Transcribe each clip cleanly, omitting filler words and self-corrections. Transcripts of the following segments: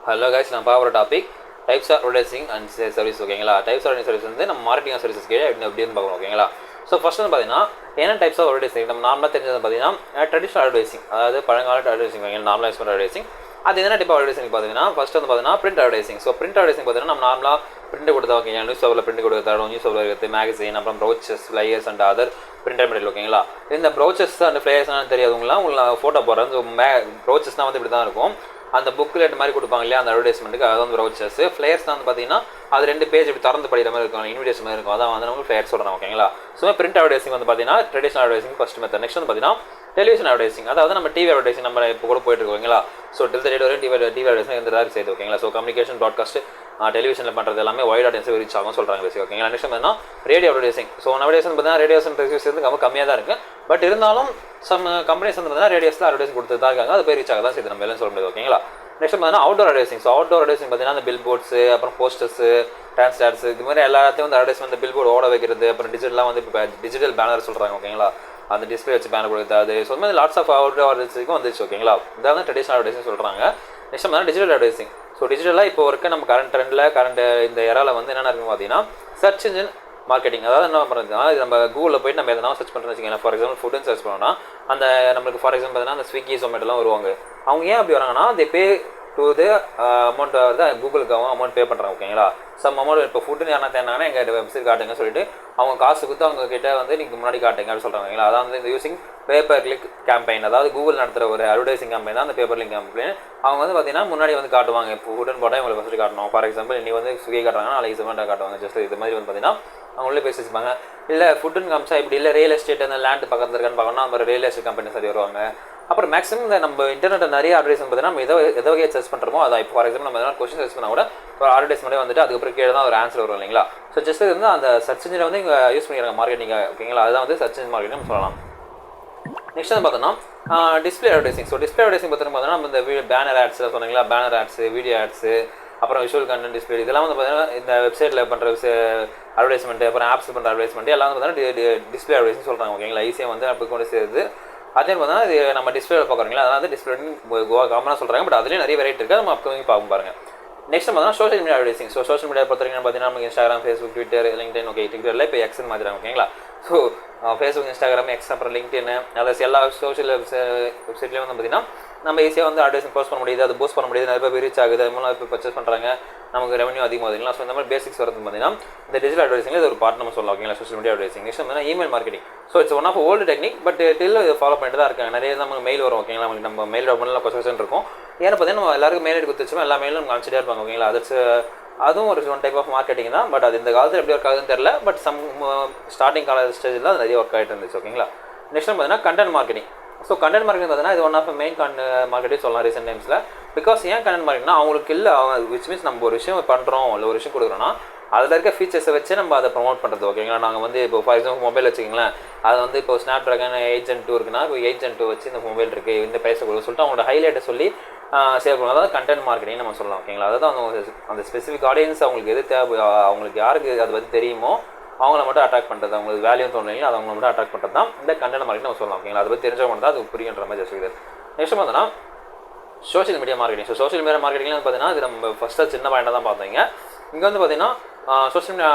Hello guys, நான் பார்க்குற topic types of advertising and service. ஓகேங்களா? டைப்ஸ் ஆஃப் சர்வீஸ் வந்து நம்ம மார்க்கெட்டிங் சர்வீசஸ் கீழே எப்படின்னு பார்க்கணும். ஓகேங்களா? ஸோ ஃபர்ஸ்ட் வந்து பார்த்தீங்கன்னா என்ன டைப்ஸ் ஆஃப் அட்வர்டைசிங் நம்ம நார்மலாக தெரிஞ்சது பார்த்தீங்கன்னா ட்ரெடிஷனல் அட்வர்டைசிங், அதாவது பழங்கால அட்வர்டைசிங். ஓகேங்களா? நார்மலாக யூஸ் பண்ணுற அட்வர்டைசிங். அது என்ன டைப் ஆஃப் அட்வர்டைசிங் பார்த்தீங்கன்னா ஃபர்ஸ்ட் வந்து பார்த்தீங்கன்னா print advertising. So print advertising பார்த்தீங்கன்னா நம்ம நார்மலாக பிரிண்ட் கொடுத்தா ஓகேங்க, நியூஸ் பேப்பரில் பிரிண்ட் கொடுத்தா நியூஸ் பேப்பர் இருக்குது, மேகசின், அப்புறம் brochures, flyers and other printed material. ஓகேங்களா? இந்த ப்ரௌச்சர்ஸ் அண்ட் ஃப்ளையர்ஸ்லாம் தெரியாதவங்களாம் உங்களுக்கு ஃபோட்டோ போடுறேன். ஸோ ப்ரௌச்சர்ஸ்னால் வந்து இப்படி தான் இருக்கும். அந்த புக்லெட் மாதிரி கொடுப்பாங்க இல்லையா, அந்த அட்வர்டைஸ்மெண்ட்டுக்கு அது வந்து ப்ரௌச்சர்ஸ். ஃப்ளையர்ஸ் தான் வந்து பார்த்தீங்கன்னா அது 2 பேஜ் இப்படி திறந்து படிக்கிற மாதிரி இருக்கும், இன்விடேஷன் மாதிரி இருக்கும். அதான் வந்து நமக்கு ஃப்ளையர்ஸ் சொல்கிறோம். ஓகேங்களா? ஸோ பிரிண்ட் அட்வர்டைசிங் வந்து பார்த்தீங்கன்னா traditional advertising first method. Next வந்து பார்த்தீங்கன்னா டெலிவிஷன் அட்வர்டைசிங், அதாவது நம்ம டிவி அட்வர்டைசிங் நம்ம இப்போ கூட போயிட்டு இருக்கோம். ஓகேங்களா? ஸோ டில் த டேட் வரையும் டிவி அட்வர்டைசிங் இந்த மாதிரி செய்யுது. ஓகேங்களா? ஸோ கம்யூனிகேஷன் ப்ராட்காஸ்ட் டெலிவிஷனில் பண்ணுறது எல்லாமே வைட் ஆடியன்ஸை ரீச் ஆகும் சொல்கிறாங்க பேசி. ஓகேங்களா? நெக்ஸ்ட் பார்த்தீங்கன்னா ரேடியோ அட்வர்டைசிங். ஸோ நவடேஸ் பார்த்தீங்கன்னா ரேடியோஸ் ரிவ்யூஸ் வந்து ரொம்ப கம்மியாக தான் இருக்குது. பட் இருந்தாலும் சம் கம்பெனிஸ் வந்து பார்த்தீங்கன்னா ரேடியோஸில் அட்வர்டைஸ் கொடுத்து தான் இருக்காங்க. அது போய் ரீச் ஆக தான் செய்யுது, நம்ம எல்லாம் சொல்ல முடியாது. ஓகேங்களா? நெக்ஸ்ட் பார்த்தீங்கன்னா outdoor advertising. So outdoor advertising பார்த்தீங்கன்னா அந்த பில் போர்ட்ஸு, அப்புறம் போஸ்டர்ஸு, டிரான்ஸ்டார்ஸ், இது மாதிரி எல்லாத்தையும் வந்து அட்வர்டைஸ் வந்து பில் போர்டு ஓட வைக்கிறது. அப்புறம் டிஜிட்டலாக வந்து இப்போ டிஜிட்டல் பேனர் சொல்கிறாங்க. ஓகேங்களா? அந்த டிஸ்பிளே வச்சு பேனர் கொடுத்தாது. ஸோ இந்த மாதிரி லாட்ஸ் ஆஃப் அவுட்டோர் அட்வர்டைசிங்கும் வந்துச்சு. ஓகேங்களா? இதாவது ட்ரெடிஷனல் அட்வர்டைசிங் சொல்கிறாங்க. நெக்ஸ்ட் பார்த்தீங்கன்னா டிஜிட்டல் அட்வர்டைசிங். ஸோ டிஜிட்டலாக இப்போ இருக்க நம்ம கரண்ட் ட்ரெண்டில் இந்த எராவில் வந்து என்னென்ன இருக்குன்னு பார்த்தீங்கன்னா சர்ச் இன்ஜின் மார்க்கெட்டிங். அதாவது என்ன பண்ணுறதுனா, இது நம்ம கூகுளில் போய்ட்டு நம்ம எதனா சர்ச் பண்ணுறோம்னு வச்சுக்கோங்களேன். ஃபார் எக்ஸாம்பிள் ஃபுட்டுன்னு சர்ச் பண்ணோம்னா அந்த நம்மளுக்கு ஃபார் எக்ஸாம்பிள் பார்த்தீங்கன்னா அந்த ஸ்விக்கி, ஜொமேட்டோலாம் வருவாங்க. அவங்க ஏன் அப்படி வராங்கன்னா தே பே டு து அமௌண்ட் வந்து கூகுளுக்காகவும் அமௌண்ட் பே பண்ணுறாங்க. ஓகேங்களா? சம் அமௌண்ட் இப்போ ஃபுட்டுன்னு யாரா தேடினாங்கன்னா எங்கள் வெப்சைட் காட்டுங்கன்னு சொல்லிட்டு அவங்க காசு கொடுத்து அவங்க கிட்ட வந்து நீங்கள் முன்னாடி காட்டுங்க அப்படின்னு சொல்கிறாங்க. ஓகேங்களா? அதான் வந்து இந்த யூசிங் பேப்பர் கிளிக் கேம்பெயின், அதாவது கூகுள் நடத்துகிற ஒரு அட்வர்டைசிங் கேம்பெயின் தான் அந்த பேப்பர் லிங்க் கேம்பெயின். அவங்க வந்து பார்த்தீங்கன்னா முன்னாடி வந்து காட்டுவாங்க. இப்போ ஃபுட்டுன்னு போட்டால் உங்களுக்கு ஃபஸ்ட்டு காட்டணும். ஃபார் எக்ஸாம்பிள் இன்றைக்கி வந்து ஸ்விக்கி காட்டுறாங்கன்னா நாளைக்கு ஜொமேட்டோ காட்டுவாங்க. ஜஸ்ட் இது மாதிரி வந்து பார்த்தீங்கன்னா அவங்களே பேசி வச்சுப்பாங்க. இல்லை ஃபுட்டுன்னு காமிச்சா இப்படி இல்லை ரியல் எஸ்டேட் அந்த லேண்டு பக்கத்தில் இருக்கான்னு பார்க்கணும்னா நம்ம ரியல் எஸ்டேட் கம்பெனி சரி வருவாங்க. அப்புறம் மேக்ஸிமம் இந்த நம்ம இன்டர்நெட்டில் நிறைய அட்வர்டைஸ்மெண்ட் பார்த்தீங்கன்னா நம்ம எதை வகையை சர்ச் பண்ணுறோமோ அதான். இப்போ ஃபார் எக்ஸாம்பிள் நம்ம எதனா கொஸ்டின் சர்ச் பண்ணால் கூட ஒரு அட்வர்டைஸ்மெண்ட்டே வந்துட்டு அதுக்கப்புறம் கீழே தான் ஒரு ஆன்சர் வரும் இல்லைங்களா? ஸோ ஜஸ்ட் வந்து அந்த சர்ச் இன்ஜினை வந்து இங்கே யூஸ் பண்ணிக்கிறாங்க மார்க்கெட்டிங். ஓகேங்களா? அதுதான் வந்து சர்ச் இன்ஜின் மார்க்கெட்டிங் நம்ம சொல்லலாம். நெக்ஸ்ட் வந்து பார்த்தோன்னா display advertising. So display advertising பார்த்தீங்கன்னா நம்ம இந்த பேனர் ஆட்ஸில் சொன்னீங்களா, பேனர் ஆட்ஸு, வீடியோ ஆட்ஸு, அப்புறம் விஷுவல் கண்டென்ட் டிஸ்பிளே, இதெல்லாம் வந்து பார்த்தீங்கன்னா இந்த வெப்சைட்டில் பண்ணுற அட்வர்டைஸ்மெண்ட், அப்புறம் ஆப்ஸ் பண்ணுற அட்வர்டைஸ்மெண்ட் எல்லாம் வந்து பார்த்தீங்கன்னா டிஸ்பிளே அட்வர்டைசிங் சொல்கிறாங்க. ஓகேங்களா? ஈஸியாக வந்து அப்படி கொண்டு சேர்த்து அதே பார்த்தீங்கன்னா இது நம்ம டிஸ்பிளே பார்க்குறீங்களா, அதனால் வந்து டிஸ்பிளே காமனாக சொல்கிறாங்க. பட் அதுலேயும் நிறைய வெரைட்டி இருக்குது, நம்ம அப்கமிங் பார்க்க பாருங்கள். நெக்ஸ்ட் பார்த்தீங்கன்னா social media advertising. So social media பொறுத்த வரைக்கும் பார்த்தீங்கன்னா நமக்கு Instagram, Facebook, Twitter, LinkedIn. Okay, ட்விட்டரில் இப்போ எக்ஸ்ன்னு மாற்றிறாங்க. ஓகேங்களா? ஸோ ஃபேஸ்புக், இன்ஸ்டாகிராம், எக்ஸ், அப்புறம் லிங்க்டின், அதாவது எல்லா சோஷியல் வெப்சைட்லேயும் வந்து பார்த்தீங்கன்னா நம்ம ஈஸியாக வந்து அட்வர்டைசிங் போஸ்ட் பண்ண முடியுது, அது போஸ்ட் பண்ண முடியுது, நிறைய பேர் ரீச் ஆகுது, அது மூலம் இப்போ பர்ச்சேஸ் பண்ணுறாங்க, நமக்கு ரெவன்யூ அதிகமாகுதுங்களா? ஸோ இந்த மாதிரி பேசிக்ஸ் வரது பார்த்தீங்கன்னா இந்த டிஜிட்டல் அட்வர்டைசிங் இது ஒரு பார்ட் நம்ம சொல்லலாம். ஓகேங்களா? Social media advertising. நெக்ஸ்ட் பார்த்தீங்கன்னா email marketing. So it's one of old technique, but till follow பண்ணிட்டு தான் இருக்காங்க. நிறைய நமக்கு மெயில் வரும். ஓகேங்களா? நம்ம மெயில் டவுன்லாம் கொஸ்டின் இருக்கும். ஏன்னா பார்த்தீங்கன்னா நம்ம எல்லாருக்கும் மெயில் கொடுத்து வச்சோம், எல்லா மெயிலும் நம்ம அனுப்பிச்சிட்டே இருப்பாங்க. ஓகேங்களா? அதுவும் ஒரு ஒன் டைப் ஆஃப் மார்க்கெட்டிங் தான். பட் அது இந்த காலத்தில் எப்படி ஒர்க் ஆகுதுன்னு தெரியல. பட் ஸ்டார்டிங் கால ஸ்டேஜில் அது நிறைய ஒர்க் ஆகிட்டு இருந்துச்சு. ஓகேங்களா? நெக்ஸ்ட் பார்த்தீங்கன்னா content marketing. So content marketing பார்த்தீங்கன்னா இது ஒன் ஆஃப் மெயின் மார்க்கெட்டிங் சொல்லலாம் ரீசென்ட் டைம்ஸில். பிகாஸ் ஏன் கண்டென்ட் மார்க்கெட்டிங்னா அவங்களுக்கு இல்லை, விச் மீன்ஸ் நம்ம ஒரு விஷயம் பண்ணுறோம், இல்லை ஒரு விஷயம் கொடுக்குறோன்னா அதில் இருக்க ஃபீச்சர்ஸை வச்சு நம்ம அதை ப்ரொமோட் பண்ணுறது. ஓகேங்களா? நாங்கள் வந்து இப்போ ஃபார் எக்ஸாம்பிள் மொபைல் வச்சுக்கிங்களேன், அது வந்து இப்போ ஸ்னாப் ட்ராகன் 8 Gen 2 இருக்குன்னா இப்போ 8 Gen 2 வச்சு இந்த மொபைல் இருக்குது, இந்த ப்ரைஸை கொடுக்க சொல்லிட்டு அவங்களோட ஹைலைட்டை சொல்லி சேவ் பண்ணுவோம். அதாவது கண்டென்ட் மார்க்கெட்டிங் நம்ம சொல்லலாம். ஓகேங்களா? அதாவது அந்த ஸ்பெசிஃபிக் ஆடியன்ஸ் அவங்களுக்கு எது தேவை, அவங்களுக்கு யாருக்கு அதை பற்றி தெரியுமோ அவங்கள மட்டும் அட்ராக்ட் பண்ணுறது, அவங்களுக்கு வேல்யூ தோணுங்களா அதை அவங்கள மட்டும் அட்ராக்ட் பண்ணுறது தான் இந்த கண்டென்ட் மார்க்கெட்டிங் நம்ம சொல்லலாம். ஓகேங்களா? அதை பற்றி தெரிஞ்சவங்க மட்டும் தான் அது புரியுன்ற மாதிரி ஜஸ்ட். நெக்ஸ்ட் பார்த்தோன்னா social media marketing. So social media மார்க்கெட்டிங்லாம் பார்த்தீங்கன்னா இது நம்ம ஃபஸ்ட்டாக சின்ன பாயிண்டாக தான் பார்த்தீங்க. இங்கே வந்து பார்த்தீங்கன்னா சோஷியல் மீடியா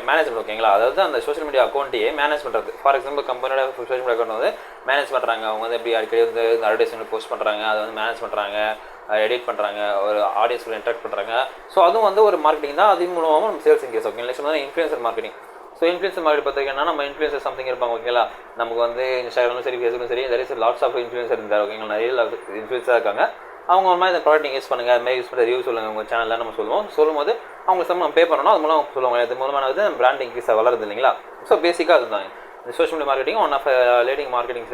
மேனேஜ்மெண்ட். ஓகேங்களா? அதாவது அந்த சோஷியல் மீடியா அக்கௌண்ட்டையே மேனேஜ் பண்ணுறது. ஃபார் எக்ஸாம்பிள் கம்பெனியோட சோஷியல் மீடியா அக்கௌண்ட் வந்து மேனேஜ் பண்ணுறாங்க. அவங்க வந்து எப்படி அடிக்கடி வந்து இந்த அட்வர்டைஸ்மெண்ட் போஸ்ட் பண்ணுறாங்க, அதை வந்து மேனேஜ் பண்ணுறாங்க, எடிட் பண்ணுறாங்க, ஒரு ஆடியன்ஸ் கூட இன்ட்ராக்ட் பண்ணுறாங்க. ஸோ அதுவும் வந்து ஒரு மார்க்கெட்டிங் தான். அது மூலமாக நம்ம சேல்ஸ் இன்கேஸ். ஓகே, நெக்ஸ்ட் வந்து influencer marketing. So influencer market பார்த்தீங்கன்னா நம்ம இன்ஃப்ளூயன்சர் சம்திங் இருப்பாங்க. ஓகேங்களா? நமக்கு வந்து இன்ஸ்டாகிராமும் சரி, ஃபேஸ்புக்கும் சரி, நிறைய லாட்ஸ் ஆஃப் இன்ஃப்ளூயன்சர் இருந்தார். ஓகேங்களா? நிறைய இன்ஃப்ளூயன்ஸாக இருக்காங்க. அவங்க ஒரு மாதிரி இந்த ப்ராடக்ட் நீங்கள் யூஸ் பண்ணுங்கள், அது மாதிரி யூஸ் பண்ணி ரிவ்யூ சொல்லுங்கள் உங்கள் சேனலில் நம்ம சொல்லும்போது அவங்க நம்ம பே பண்ணணும், அது மூலம் சொல்லுவாங்க. இது மூலமாக வந்து பிராண்ட் இன்க்ரீஸ் வளருது இல்லைங்களா? ஸோ பேசிக்காக அதுதான் இந்த social media marketing one of leading marketing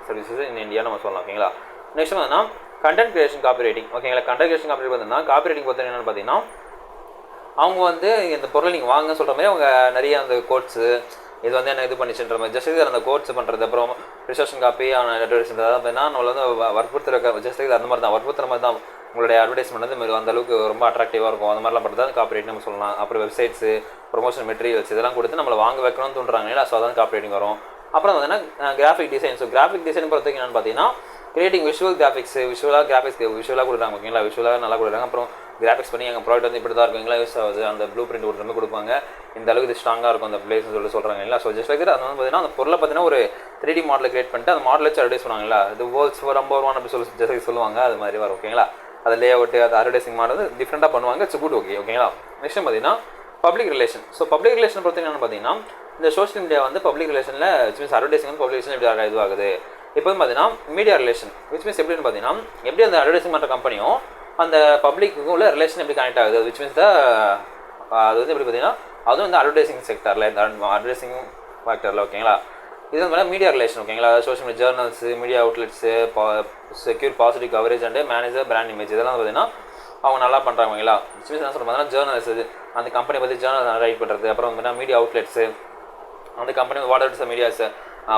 services in India நம்ம சொல்லலாம். ஓகேங்களா? நெக்ஸ்ட் பார்த்தீங்கன்னா கண்டென்ட் கிரியேஷன் காப்பி ரைட்டிங். ஓகேங்களா? கண்டென்ட் கிரியேஷன் காப்பி பார்த்தீங்கன்னா காப்பி ரைட்டிங் பொறுத்த என்னென்னு பார்த்தீங்கன்னா அவங்க வந்து இந்த பொருளை நீங்கள் வாங்க சொல்கிற மாதிரி அவங்க நிறைய அந்த கோட்ஸு இது வந்து என்ன இது பண்ணிச்சுன்ற மாதிரி ஜஸ்ட் அந்த கோட்ஸ் பண்ணுறது, அப்புறம் ரிசர்ஷன் காப்பி அட்வர்டைஸ்மெண்ட் பார்த்தீங்கன்னா நம்மள வந்து வற்புறுத்துற ஜஸ்ட் அந்த மாதிரி தான் வற்புறுத்துற மாதிரி தான் உங்களுடைய அட்வர்டைஸ்மெண்ட் வந்து அந்த அளவுக்கு ரொம்ப அட்ராக்டிவாக இருக்கும். அந்த மாதிரிலாம் பண்ணுறது தான் காப்பி ரைட்டிங் நம்ம சொல்லலாம். அப்புறம் வெப்சைட்ஸு, ப்ரொமோஷன் மெட்டீரியல்ஸ் இதெல்லாம் கொடுத்து நம்மளை வாங்க வைக்கணும்னு தோன்றாங்க இல்லை, ஸோ அதான் காப்பி ரைட்டிங் வரும். அப்புறம் பார்த்தீங்கன்னா graphic design. So graphic design பொறுத்தவரைக்கும் என்னென்னு பார்த்தீங்கன்னா கிரியேட்டிங் விஷுவல் கிராஃபிக்ஸ் விஷுவலாக கொடுக்குறாங்க ஓகேங்களா, விஷுவலாக நல்லா கொடுக்குறாங்க. அப்புறம் கிராஃபிக்ஸ் பண்ணி எங்கள் ப்ராடக்ட் வந்து இப்படி தான் இருக்குங்களா யூஸ் ஆகுது, அந்த ப்ளூ பிரிண்ட் கொடுக்குற மாதிரி கொடுப்பாங்க, இந்த அளவுக்கு இது ஸ்ட்ராங்காக இருக்கும் அந்த பிளேஸ்னு சொல்கிறாங்க இல்லை. ஸோ ஜஸ்ட் லைக் அது வந்து பார்த்தீங்கன்னா அந்த பொருளை பார்த்தீங்கன்னா ஒரு 3D மாடலை கிரியேட் பண்ணிட்டு அந்த மாடல் வச்சு அட்வர்டைஸ் பண்ணுவாங்களா, இது வேர்ல்ட்ஸ் நம்பர் 1 அப்படி ஜஸ்ட் சொல்லுவாங்க. அது மாதிரி வரும் ஓகேங்களா. அது லே அவுட் அது அட்வர்டைசிங் மாடல் டிஃப்ரெண்ட்டாக பண்ணுவாங்க. இட்ஸ் குட் ஓகேங்களா. நெக்ஸ்ட் பார்த்தீங்கன்னா public relation. So public relation பொறுத்த என்னென்னு பார்த்தீங்கன்னா இந்த சோஷியல் மீடியா வந்து பப்ளிக் ரிலேஷனில் மீன்ஸ் அட்வர்டைசிங் வந்து பப்ளிக் ரிலேஷன் எப்படி இதுவாகுது. இப்போ வந்து பார்த்தீங்கன்னா மீடியா ரிலேஷன் விச் மீன்ஸ் எப்படின்னு பார்த்தீங்கன்னா எப்படி அந்த அட்வர்டைசிங் பண்ணுற கம்பெனியும் அந்த பப்ளிக்கு உள்ள ரிலேஷன் எப்படி கனெக்ட் ஆகுது விச் மீன்ஸ் அது வந்து எப்படி பார்த்தீங்கன்னா அதுவும் இந்த அட்வர்டைசிங் செக்டரில் இந்த அட்வர்டைசிங் ஃபேக்டரில் ஓகேங்களா. இது வந்து மீடியா ரிலேஷன் ஓகேங்களா. Social media journals media outlets secure positive coverage and manager brand image இதெல்லாம் பார்த்தீங்கன்னா அவங்க நல்லா பண்ணுறாங்க ஓகேங்களா. விச் மீன்ஸ் என்ன சொல்கிறோம்னா ஜேர்னல்ஸ் அந்த கம்பெனி பற்றி ஜேர்னல் ரைட் பண்ணுறது. அப்புறம் வந்து மீடியா அவுட்லெட்ஸு அந்த கம்பெனி வாட் மீடியாஸ்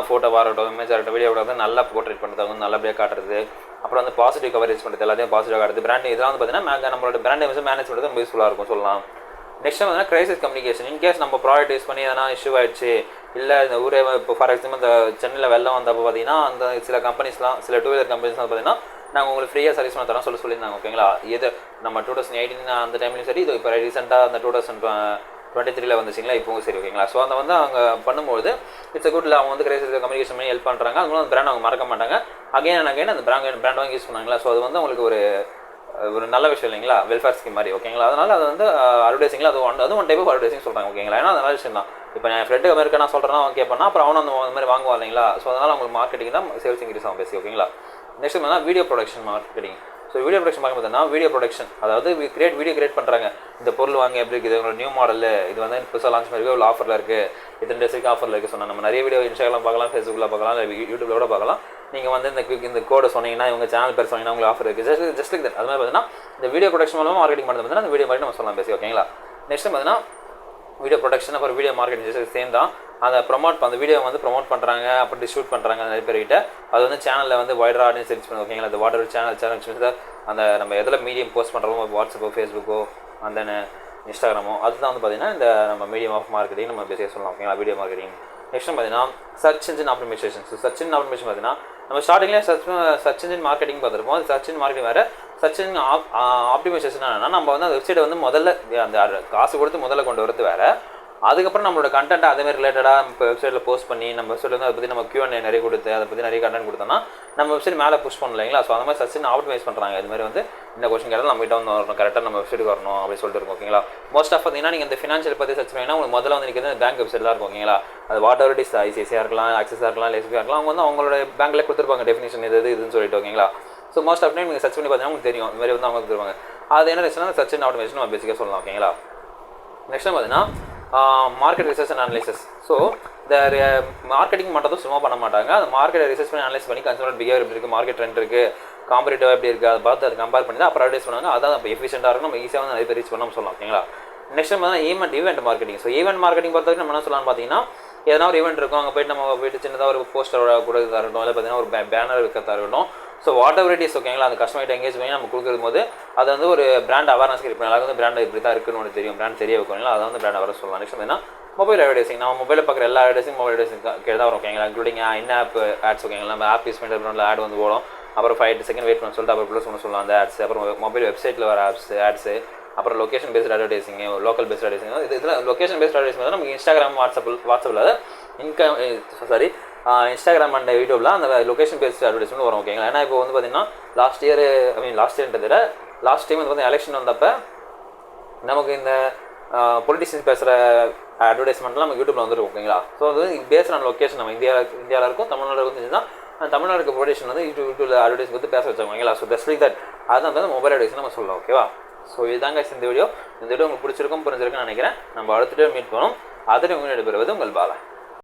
ஃபோட்டோவாக இருக்கட்டும் இமேஜாக இருக்கட்டும் வீடியோ வந்து நல்லா போர்ட்ரேட் பண்ணுறது அவங்க வந்து நல்லபடியாக காட்டுறது. அப்புறம் வந்து பாசிட்டிவ் கவரேஜ் பண்ணுறது எல்லாத்தையும் பாசிட்டிவாக காட்டுறது. பிராண்ட் இதெல்லாம் வந்து பார்த்தீங்கன்னா நம்மளோட பிராண்ட் இமேஜ் மேனேஜ் பண்ணுறது ரொம்ப யூஸ்ஃபுல்லாக இருக்கும் சொல்லலாம். நெக்ஸ்ட் வந்து கிரைசிஸ் கம்யூனிகேஷன். இன்கேஸ் நம்ம ப்ராடக்ட் யூஸ் பண்ணி எதனா இஷ்யூ ஆயிடுச்சு இல்லை இந்த ஊரே இப்போ ஃபார் எக்ஸாம்பிள் இந்த சென்னையில் வெள்ளம் வந்தப்போ பார்த்தீங்கன்னா அந்த சில கம்பெனிஸ்லாம் சில 2 வீலர் கம்பெனிஸ்லாம் பார்த்தீங்கன்னா நாங்கள் உங்களுக்கு ஃப்ரீயாக சர்வீஸ் பண்ண தரோம் சொல்லியிருந்தாங்க ஓகேங்களா. இது நம்ம 2018 அந்த டைம்லையும் சரி இது இப்போ ரீசெண்டாக அந்த 2023 வந்துச்சிங்களா இப்போவும் சரி ஓகேங்களா. ஸோ அந்த வந்து அவங்க பண்ணும்போது இட்ஸ் குட்ல அவங்க வந்து கிரைசிஸ் கம்யூனிகேஷன் பண்ணி ஹெல்ப் பண்ணுறாங்க. அது மூலம் அந்த பிராண்ட் அவங்க மறக்க மாட்டாங்க. அகைன் அந்த பிராண்ட் வாங்கி யூஸ் பண்ணாங்களா. ஸோ அது வந்து அவங்களுக்கு ஒரு நல்ல விஷயம் இல்லைங்களா, வெல்ஃபேர் ஸ்கீம் மாதிரி ஓகேங்களா. அதனால் அது வந்து அட்வர்டைசிங்கில் அது ஒன் டைப் ஆஃப் அட்வர்டைசிங் சொல்கிறாங்க ஓகேங்களா. ஏன்னா அது நல்ல விஷயம் தான். இப்போ நான் ஃப்ரெண்டு அமெரிக்கா நான் சொல்கிறேன்னா ஓகே பண்ணால் அப்புறம் அவனும் அந்த மாதிரி வாங்குவா இல்லைங்களா. ஸோ அதனால் அவங்களுக்கு மார்க்கெட்டிங் தான் சேல்ஸ் இன்க்ரீஸ் ஆகும் பேசி ஓகேங்களா. நெக்ஸ்ட் வந்து video production marketing. So video production பார்க்க பார்த்தீங்கன்னா வீடியோ ப்ரொடக்ஷன் அதாவது வீடியோ கிரியேட் பண்ணுறாங்க. இந்த பொருள் வாங்க எப்படி இருக்குது உங்களோட நியூ மாடல் இது வந்து புதுசாக லான்ச் பண்ணி இவ்வளோ ஆஃபரில் இருக்குது இத்தனை டேஸுக்கு ஆஃபரில் இருக்குது சொன்னால் நம்ம நிறைய வீடியோ இன்ஸ்டாகிராம் பார்க்கலாம் ஃபேஸ்புக்கில் பார்க்கலாம் இல்லை யூடியூப்ல கூட பார்க்கலாம். நீங்கள் வந்து இந்த கோடை சொன்னீங்கன்னா இவங்க சேனல் பேர் சொன்னீங்கன்னா உங்களுக்கு ஆஃபர் இருக்குது ஜஸ்ட் லைக் தட். அது மாதிரி பார்த்தீங்கன்னா இந்த வீடியோ ப்ரொடக்ஷன் மூலமாக மார்க்கெட்டிங் பண்ணுறது பார்த்தீங்கன்னா அந்த வீடியோ மாதிரி நம்ம சொல்லலாம் பேசி ஓகேங்களா. நெக்ஸ்ட் பார்த்தீங்கன்னா வீடியோ ப்ரொடக்ஷன் அப்புறம் வீடியோ மார்க்கெட்டிங் சேம் தான். அந்த அந்த வீடியோ வந்து ப்ரொமோட் பண்ணுறாங்க அப்புறம் டிஸ்ட்ரிபியூட் பண்ணுறாங்க நிறைய பேர்கிட்ட. அது வந்து சேனலில் வந்து வைடர் ஆடியன்ஸ் ரீச் பண்ணுது ஓகேங்களா. அந்த வாட்டர் சேனல் அந்த நம்ம எதில் மீடியம் போஸ்ட் பண்ணுறோமோ வாட்ஸ்அப்போ ஃபேஸ்புக்கோ அந்த இன்ஸ்டாகிராமோ அதுதான் வந்து பார்த்தீங்கன்னா இந்த நம்ம மீடியம் ஆஃப் மார்க்கெட்டிங் நம்ம பேசிய சொல்லலாம் ஓகேங்களா வீடியோ மார்க்கெட்டிங். நெக்ஸ்ட் பார்த்தீங்கன்னா search engine optimisation. So search engine optimisation பார்த்தீங்கன்னா நம்ம ஸ்டார்டிங்லேயே சர்ச் இன்ஜின் மார்க்கெட்டிங் பார்த்துருப்போம். அது சர்ச் இன்ஜின் மார்க்கெட்டிங் வேறு சர்ச் இன்ஜின் ஆப்டிமைசேஷன் என்னன்னா நம்ம வந்து அந்த வெப்சைட்டை வந்து முதல்ல அந்த காசு கொடுத்து முதல்ல கொண்டு வரது வேறு. அதுக்கப்புறம் நம்மளோட கண்டென்ட் அதேமாதிரி ரிலேட்டடாக இப்போ வெப்சைட்டில் போஸ்ட் பண்ணி நம்ம வெப்சைட்டில் வந்து அதை பற்றி நம்ம Q&A நிறைய கொடுத்து அதை பற்றி நிறைய கண்டென்ட் கொடுத்தோம்னா நம்ம வெப்சைட் மேலே புஷ் பண்ணலைங்களா. ஸோ அந்த மாதிரி சர்ச் ஆப்டிமைஸ் பண்ணுறாங்க. இது மாதிரி வந்து இந்த கொஸ்டின் கேட்டால் நம்ம கிட்ட வந்து வரணும் கரெக்டாக நம்ம வெப்சைட்டுக்கு வரணும் அப்படின்னு சொல்லிட்டு இருக்கும் ஓகேங்களா. மோஸ்ட் ஆஃப் பார்த்தீங்கன்னா நீங்கள் இந்த ஃபினான்ஷியல் பற்றி சர்ச் பண்ணிங்கன்னா உங்களுக்கு முதல்ல வந்து நிற்கிறது பேங்க் வெப்சைட் தான் இருக்கும் ஓகேங்களா. அது வாட் எவர் இட் இஸ் ஐசிஐசியாக இருக்கலாம் ஆக்சிஸாக இருக்கலாம் எஸ்பிஐ இருக்கலாம். அவங்க வந்து அவங்களோட பேங்க்கில் கொடுத்துருப்பாங்க டெஃபினிஷன் இதுன்னு சொல்லிட்டு ஓகேங்களா. ஸோ மோஸ்ட் ஆஃப் டைம் நீங்கள் சர்ச் பண்ணி பார்த்தீங்கன்னா உங்களுக்கு தெரியும் இந்த மாதிரி வந்து அவங்க கொடுத்துருவாங்க. அது என்ன ரீசன்னா சர்ச் இன் ஆப்டிமைசேஷன் நம்ம பேசிக்காக சொல்லலாம் ஓகேங்களா. நெக்ஸ்ட் பார்த்தீங்கன்னா market research and analysis. So இந்த மார்க்கெட்டிங் மட்டும் சும்மா பண்ண மாட்டாங்க. அந்த மார்க்கெட்டை ரிசர்ச் பண்ணி அனலைஸ் பண்ணி கன்சூமர் பிஹேவியர் எப்படி இருக்குது மார்க்கெட் ட்ரெண்ட் இருக்குது காம்படிட்டிவாக எப்படி இருக்குது அதை பார்த்து அதை கம்பேர் பண்ணி தான் அப்புறம் அட்வைஸ் பண்ணுவாங்க. அதான் இப்போ எஃபிஷியண்டாக இருக்கும் நம்ம ஈஸியாக வந்து நிறைய பேர் ரீச் பண்ணாமல் சொல்லலாம் ஓகேங்களா. நெக்ஸ்ட் பார்த்தீங்கன்னா event marketing. So event marketing பொறுத்த வரைக்கும் நம்ம என்ன சொல்லலாம்னு பார்த்தீங்கன்னா எதனா ஒரு ஈவெண்ட் இருக்கும் அங்கே போய்ட்டு நம்ம போய்ட்டு சின்னதாக ஒரு போஸ்டரோட கொடுக்கறதா இருக்கட்டும் இல்லை பார்த்தீங்கன்னா ஒரு பேனர் வைக்கிறதா இருக்கட்டும். So what ever it is ஓகேங்களா. அந்த கஸ்டமர்கிட்ட எங்கேஜ் பண்ணி நம்ம கொடுக்கும் போது அது வந்து ஒரு பிராண்ட் அவேர்னஸ் கிரியேட் பண்ணி எல்லாருக்கும் வந்து பிராண்ட் இப்படி தான் இருக்குன்னு ஒன்று தெரியும் பிராண்ட் தெரிய வைக்கணும். அதை வந்து பிராண்ட் அவேர்னஸ் சொல்லலாம். நெக்ஸ்ட் பார்த்தீங்கன்னா மொபைல் அட்வர்டைசிங். நம்ம மொபைலில் பார்க்குற எல்லா அட்வர்டைசிங் மொபைல் அட்வர்டைசிங் கீழே தான் வரும் ஓகேங்களா. இன்க்ளூடிங் இன் ஆப் ஆட்ஸ் ஓகேங்களா. நம்ம ஆப் யூஸ் பண்ணுற ஆட் வந்து ஓடும். அப்புறம் 5 செகண்ட் வெயிட் பண்ண சொல்லிட்டு அப்புறம் ப்ளஸ் ஒன்று சொல்லலாம் அந்த ஆட்ஸ். அப்புறம் மொபைல் வெப்சைட்டில் வர ஆட்ஸு அப்புறம் location based advertising local based advertising. இதில் லொக்கேஷன் பேஸ்ட் அட்வர்டைசிங் வந்து நமக்கு இன்ஸ்டாகிராம் வாட்ஸ்அப்பில் இன்ஸ்டாகிராம் அண்ட் யூடியூப்ல அந்த லொக்கேஷன் பேஸ்ட் அட்வர்டைஸ்மெண்ட் வரும் ஓகேங்களா. ஏன்னா இப்போ வந்து பார்த்தீங்கன்னா லாஸ்ட் இயர்ன்றதை லாஸ்ட் டைம் வந்து எலெக்ஷன் வந்தப்போ நமக்கு இந்த பொலிட்டிஷியன்ஸ் பேசுகிற அட்வர்டைஸ்மெண்ட்லாம் நம்ம யூடியூப்ல வந்துருக்கும் ஓகேங்களா. ஸோ அது பேஸ்ட் ஆன் லொக்கேஷன் நம்ம இந்தியாவில் இருக்கும் தமிழ்நாடு வந்து தமிழ்நாடுக்கு பொலிட்டிஷியன் வந்து யூடியூப்ல அட்வர்டைஸ் வந்து பேச வச்சாங்க ஓகேங்களா. ஸோ ஜஸ்ட் லைக் தட் அதுதான் வந்து மொபைல் அட்வர்டைஸ் நம்ம சொல்லலாம் ஓகேவா. ஸோ இதுதாங்க இந்த வீடியோ உங்களுக்கு பிடிச்சிருக்கும் புரிஞ்சிருக்குன்னு நினைக்கிறேன். நம்ம அடுத்த மீட் பண்ணோம். அதில் உங்கள் நடைபெறுவது உங்கள் பாலா.